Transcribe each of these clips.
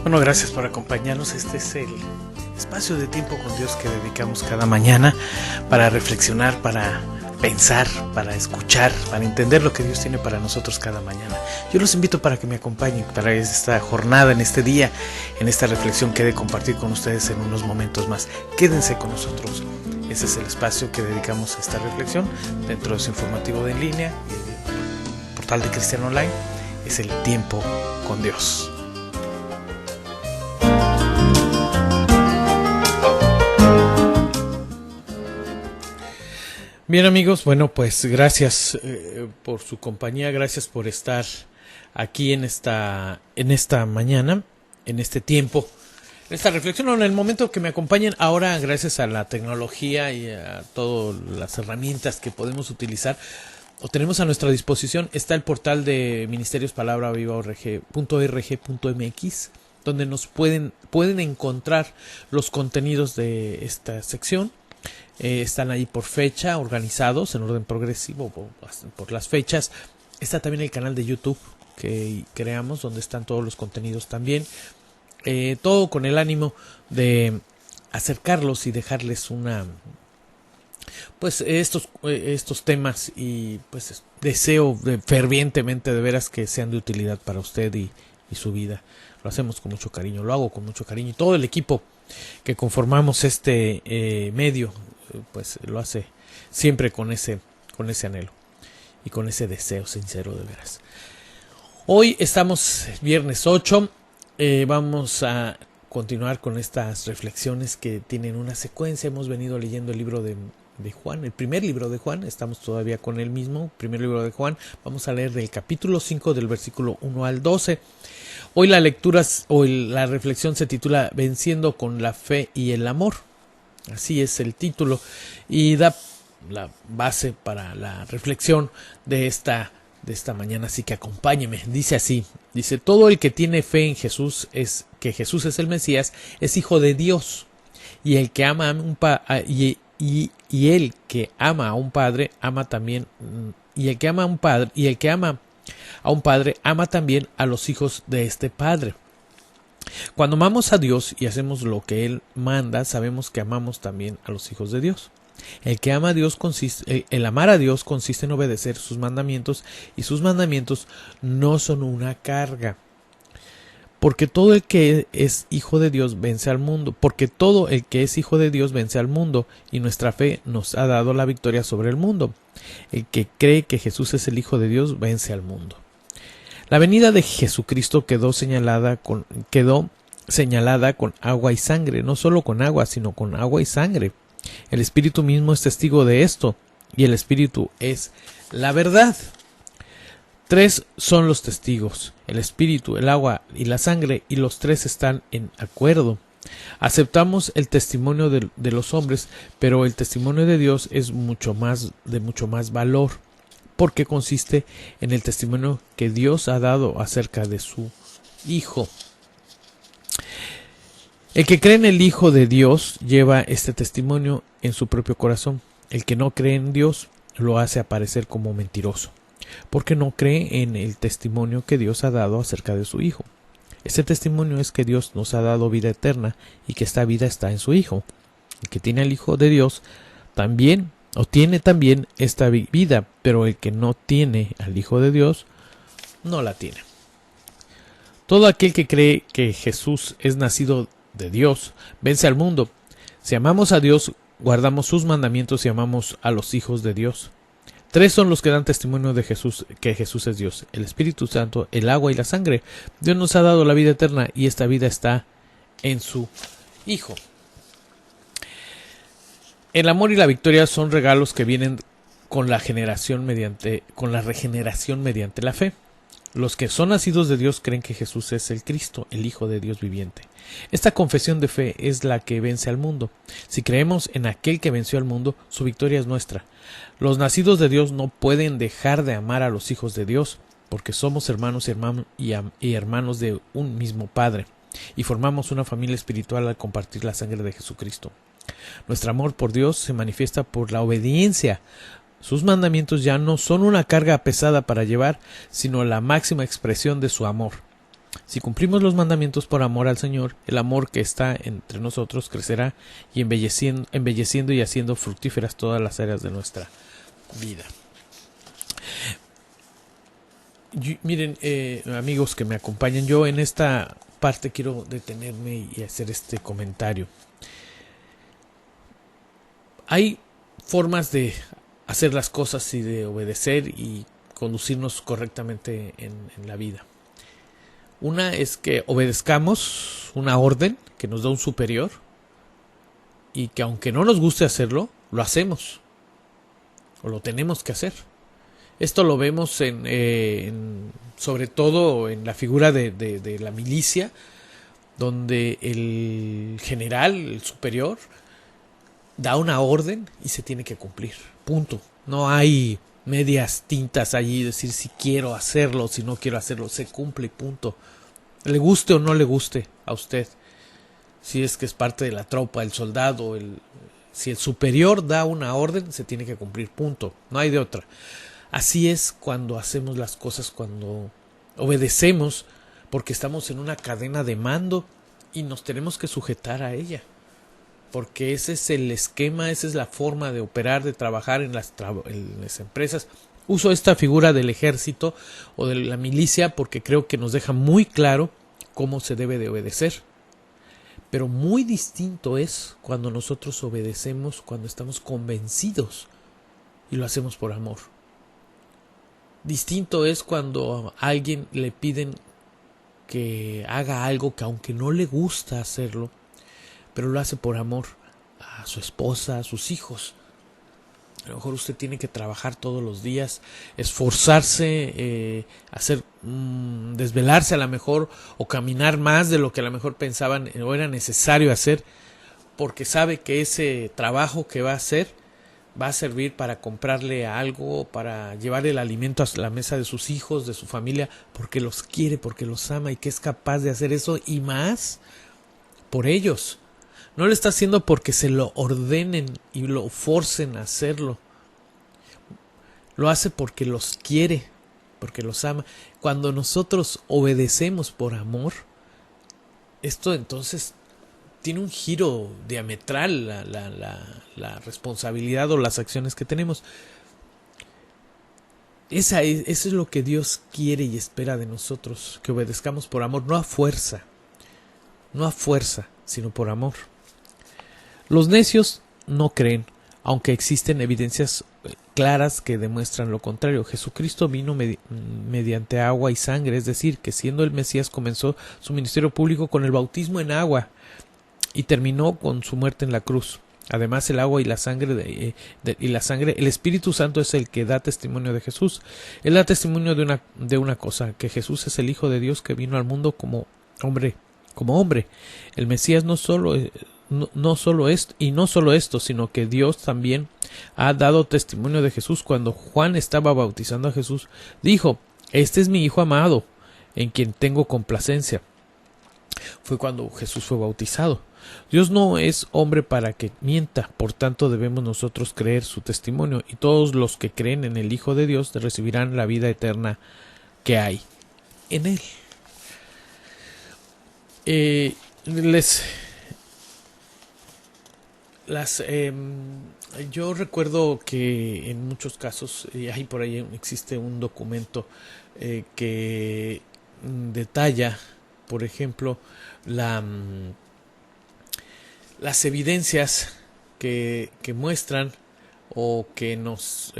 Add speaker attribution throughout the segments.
Speaker 1: Bueno, gracias por acompañarnos. Este es el espacio de tiempo con Dios que dedicamos cada mañana para reflexionar, para pensar, para escuchar, para entender lo que Dios tiene para nosotros cada mañana. Yo los invito para que me acompañen para esta jornada, en este día, en esta reflexión que he de compartir con ustedes en unos momentos más. Quédense con nosotros. Ese es el espacio que dedicamos a esta reflexión dentro de su informativo de en línea y el portal de Cristiano Online. Es el tiempo con Dios. Bien, amigos, bueno, pues gracias por su compañía, gracias por estar aquí en esta mañana, en este tiempo, en esta reflexión, en el momento que me acompañen ahora, gracias a la tecnología y a todas las herramientas que podemos utilizar o tenemos a nuestra disposición, está el portal de Ministerios Palabra Viva .org.mx, donde nos pueden encontrar los contenidos de esta sección. Están ahí por fecha, organizados en orden progresivo por las fechas. Está también el canal de YouTube que creamos, donde están todos los contenidos también. Todo con el ánimo de acercarlos y dejarles estos temas, y pues deseo fervientemente de veras que sean de utilidad para usted y su vida. Lo hacemos con mucho cariño, lo hago con mucho cariño, y todo el equipo que conformamos este medio pues lo hace siempre con ese anhelo y con ese deseo sincero de veras. Hoy estamos viernes 8, vamos a continuar con estas reflexiones que tienen una secuencia. Hemos venido leyendo el libro de Juan, el primer libro de Juan, estamos todavía con el mismo, primer libro de Juan. Vamos a leer del capítulo 5 del versículo 1 al 12. Hoy la reflexión se titula Venciendo con la fe y el amor. Así es el título y da la base para la reflexión de esta mañana, así que acompáñeme. Dice así, todo el que tiene fe en Jesús, que Jesús es el Mesías, es hijo de Dios, y el que ama a un padre ama también, y el que ama a un padre ama también a los hijos de este padre. Cuando amamos a Dios y hacemos lo que Él manda, sabemos que amamos también a los hijos de Dios. El amar a Dios consiste en obedecer sus mandamientos, y sus mandamientos no son una carga. Porque todo el que es hijo de Dios vence al mundo. Y nuestra fe nos ha dado la victoria sobre el mundo. El que cree que Jesús es el Hijo de Dios vence al mundo. La venida de Jesucristo quedó señalada con agua y sangre, no solo con agua, sino con agua y sangre. El Espíritu mismo es testigo de esto, y el Espíritu es la verdad. 3 son los testigos: el Espíritu, el agua y la sangre, y los 3 están en acuerdo. Aceptamos el testimonio de los hombres, pero el testimonio de Dios es de mucho más valor, porque consiste en el testimonio que Dios ha dado acerca de su Hijo. El que cree en el Hijo de Dios lleva este testimonio en su propio corazón. El que no cree en Dios lo hace aparecer como mentiroso, porque no cree en el testimonio que Dios ha dado acerca de su Hijo. Este testimonio es que Dios nos ha dado vida eterna, y que esta vida está en su Hijo. El que tiene al Hijo de Dios tiene también esta vida, pero el que no tiene al Hijo de Dios no la tiene. Todo aquel que cree que Jesús es nacido de Dios vence al mundo. Si amamos a Dios, guardamos sus mandamientos y amamos a los hijos de Dios. 3 son los que dan testimonio de Jesús, que Jesús es Dios: el Espíritu Santo, el agua y la sangre. Dios nos ha dado la vida eterna, y esta vida está en su Hijo. El amor y la victoria son regalos que vienen con la regeneración mediante la fe. Los que son nacidos de Dios creen que Jesús es el Cristo, el Hijo de Dios viviente. Esta confesión de fe es la que vence al mundo. Si creemos en aquel que venció al mundo, su victoria es nuestra. Los nacidos de Dios no pueden dejar de amar a los hijos de Dios, porque somos hermanos y hermanos de un mismo Padre, y formamos una familia espiritual al compartir la sangre de Jesucristo. Nuestro amor por Dios se manifiesta por la obediencia. Sus mandamientos ya no son una carga pesada para llevar, sino la máxima expresión de su amor. Si cumplimos los mandamientos por amor al Señor, el amor que está entre nosotros crecerá y embelleciendo y haciendo fructíferas todas las áreas de nuestra vida. Miren, amigos que me acompañan, yo en esta parte quiero detenerme y hacer este comentario. Hay formas de hacer las cosas y de obedecer y conducirnos correctamente en la vida. Una es que obedezcamos una orden que nos da un superior y que aunque no nos guste hacerlo, lo hacemos o lo tenemos que hacer. Esto lo vemos sobre todo en la figura de la milicia, donde el general, el superior, da una orden y se tiene que cumplir. Punto. No hay medias tintas allí, decir si quiero hacerlo, si no quiero hacerlo. Se cumple, punto. Le guste o no le guste a usted. Si es que es parte de la tropa, el soldado, si el superior da una orden, se tiene que cumplir, punto. No hay de otra. Así es cuando hacemos las cosas, cuando obedecemos, porque estamos en una cadena de mando y nos tenemos que sujetar a ella. Porque ese es el esquema, esa es la forma de operar, de trabajar en las empresas. Uso esta figura del ejército o de la milicia porque creo que nos deja muy claro cómo se debe de obedecer. Pero muy distinto es cuando nosotros obedecemos, cuando estamos convencidos y lo hacemos por amor. Distinto es cuando a alguien le piden que haga algo que aunque no le gusta hacerlo, pero lo hace por amor a su esposa, a sus hijos. A lo mejor usted tiene que trabajar todos los días, esforzarse, desvelarse a lo mejor, o caminar más de lo que a lo mejor pensaban o era necesario hacer, porque sabe que ese trabajo que va a hacer va a servir para comprarle algo, para llevarle el alimento a la mesa de sus hijos, de su familia, porque los quiere, porque los ama y que es capaz de hacer eso y más por ellos. No lo está haciendo porque se lo ordenen y lo forcen a hacerlo. Lo hace porque los quiere, porque los ama. Cuando nosotros obedecemos por amor, esto entonces tiene un giro diametral la responsabilidad o las acciones que tenemos. Eso es lo que Dios quiere y espera de nosotros, que obedezcamos por amor, no a fuerza, sino por amor. Los necios no creen, aunque existen evidencias claras que demuestran lo contrario. Jesucristo vino mediante agua y sangre, es decir, que siendo el Mesías comenzó su ministerio público con el bautismo en agua y terminó con su muerte en la cruz. Además, el agua y la sangre el Espíritu Santo es el que da testimonio de Jesús. Él da testimonio de una cosa, que Jesús es el Hijo de Dios que vino al mundo como hombre. El Mesías no solo esto, sino que Dios también ha dado testimonio de Jesús. Cuando Juan estaba bautizando a Jesús, dijo: "Este es mi Hijo amado, en quien tengo complacencia". Fue cuando Jesús fue bautizado. Dios no es hombre para que mienta, por tanto debemos nosotros creer su testimonio, y todos los que creen en el Hijo de Dios recibirán la vida eterna que hay en él. Yo recuerdo que en muchos casos, hay por ahí existe un documento que detalla, por ejemplo, las evidencias que muestran o que nos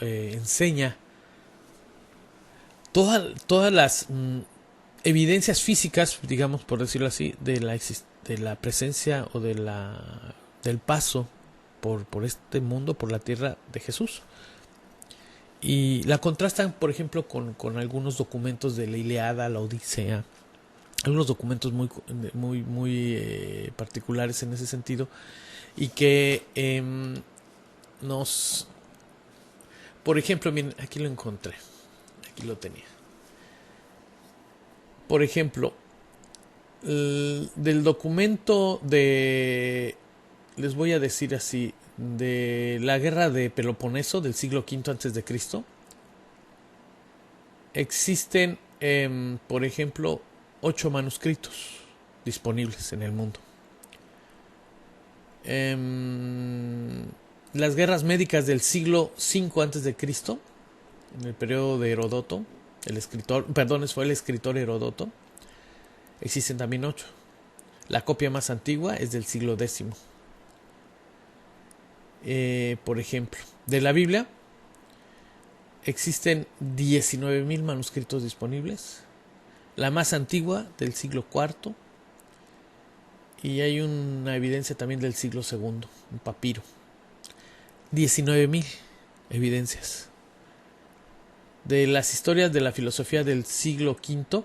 Speaker 1: enseña todas las evidencias físicas, digamos, por decirlo así, de la presencia o del paso por este mundo, por la tierra de Jesús. Y la contrastan, por ejemplo, con algunos documentos de la Ilíada, la Odisea, algunos documentos muy particulares en ese sentido, y que por ejemplo, miren, aquí lo encontré, aquí lo tenía. Por ejemplo, del documento les voy a decir así, de la guerra de Peloponeso del siglo V a.C., existen por ejemplo, 8 manuscritos disponibles en el mundo. Las guerras médicas del siglo V a.C., en el periodo de Heródoto, fue el escritor Heródoto, existen también 8. La copia más antigua es del siglo X. Por ejemplo, de la Biblia existen 19.000 manuscritos disponibles. La más antigua del siglo IV. Y hay una evidencia también del siglo II, un papiro. 19.000 evidencias. De las historias de la filosofía del siglo V,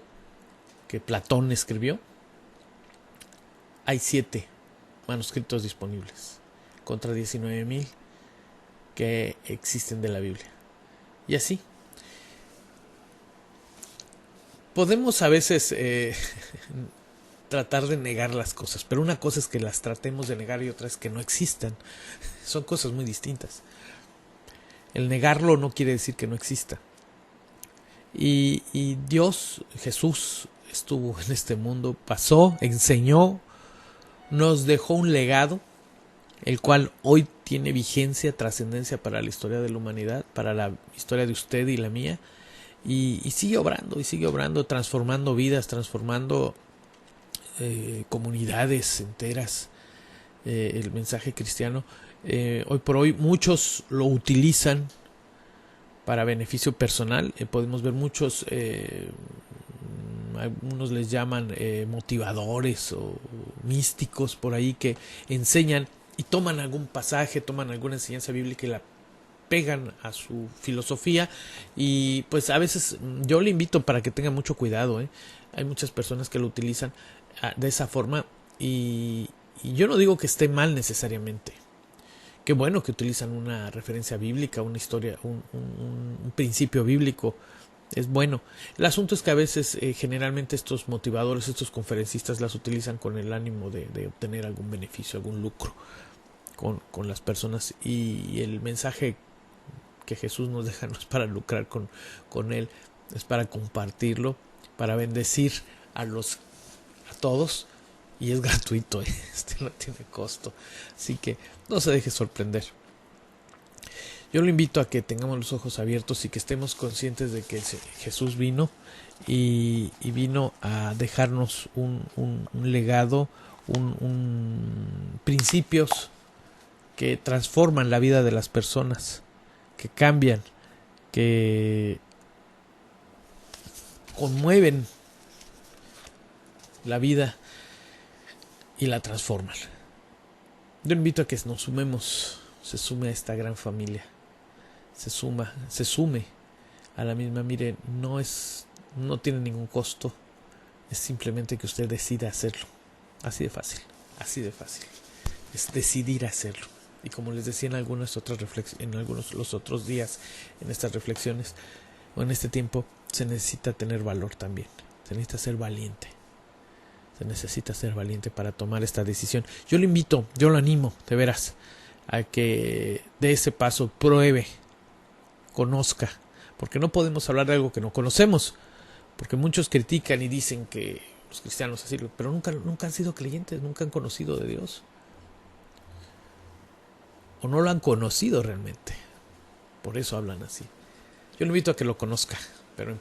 Speaker 1: que Platón escribió, hay 7 manuscritos disponibles, contra 19.000 que existen de la Biblia. Y así. Podemos a veces tratar de negar las cosas, pero una cosa es que las tratemos de negar y otra es que no existan. Son cosas muy distintas. El negarlo no quiere decir que no exista. Y Dios, Jesús, estuvo en este mundo, pasó, enseñó, nos dejó un legado, el cual hoy tiene vigencia, trascendencia para la historia de la humanidad, para la historia de usted y la mía, y sigue obrando, transformando vidas, transformando comunidades enteras. El mensaje cristiano, hoy por hoy muchos lo utilizan para beneficio personal. Podemos ver muchos, algunos les llaman motivadores o místicos por ahí, que enseñan y toman algún pasaje, toman alguna enseñanza bíblica y la pegan a su filosofía, y pues a veces yo le invito para que tenga mucho cuidado. Hay muchas personas que lo utilizan de esa forma, y yo no digo que esté mal necesariamente. Qué bueno que utilizan una referencia bíblica, una historia, un principio bíblico. Es bueno. El asunto es que a veces, generalmente, estos motivadores, estos conferencistas las utilizan con el ánimo de obtener algún beneficio, algún lucro con las personas. Y el mensaje que Jesús nos deja no es para lucrar con él, es para compartirlo, para bendecir a todos. Y es gratuito, no tiene costo. Así que no se deje sorprender. Yo lo invito a que tengamos los ojos abiertos y que estemos conscientes de que Jesús vino y vino a dejarnos un legado, principios que transforman la vida de las personas, que cambian, que conmueven la vida y la transforman. Yo invito a que nos se sume a esta gran familia, se sume a la misma. Mire, no tiene ningún costo, es simplemente que usted decida hacerlo. Así de fácil, es decidir hacerlo. Y como les decía en algunos los otros días, en estas reflexiones o en este tiempo, se necesita tener valor también, se necesita ser valiente. Se necesita ser valiente para tomar esta decisión. Yo lo invito, yo lo animo, de veras, a que dé ese paso, pruebe, conozca, porque no podemos hablar de algo que no conocemos, porque muchos critican y dicen que los cristianos así, pero nunca han sido creyentes, nunca han conocido de Dios, o no lo han conocido realmente, por eso hablan así. Yo lo invito a que lo conozca, pero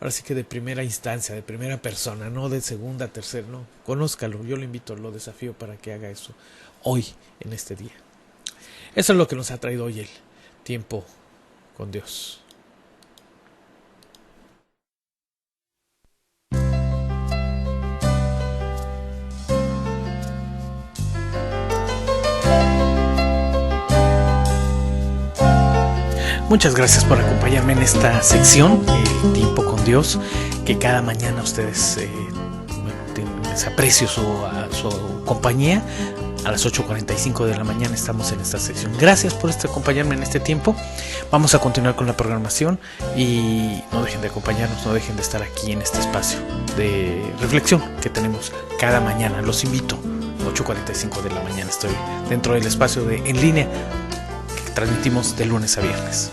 Speaker 1: ahora sí que de primera instancia, de primera persona, no de segunda, tercera, no. Conózcalo, yo lo invito, lo desafío para que haga eso hoy, en este día. Eso es lo que nos ha traído hoy el tiempo con Dios. Muchas gracias por acompañarme en esta sección, el tiempo con Dios, que cada mañana ustedes les aprecio su compañía. A las 8:45 de la mañana estamos en esta sección. Gracias por acompañarme en este tiempo. Vamos a continuar con la programación y no dejen de acompañarnos, no dejen de estar aquí en este espacio de reflexión que tenemos cada mañana. Los invito, 8:45 de la mañana estoy dentro del espacio en línea que transmitimos de lunes a viernes.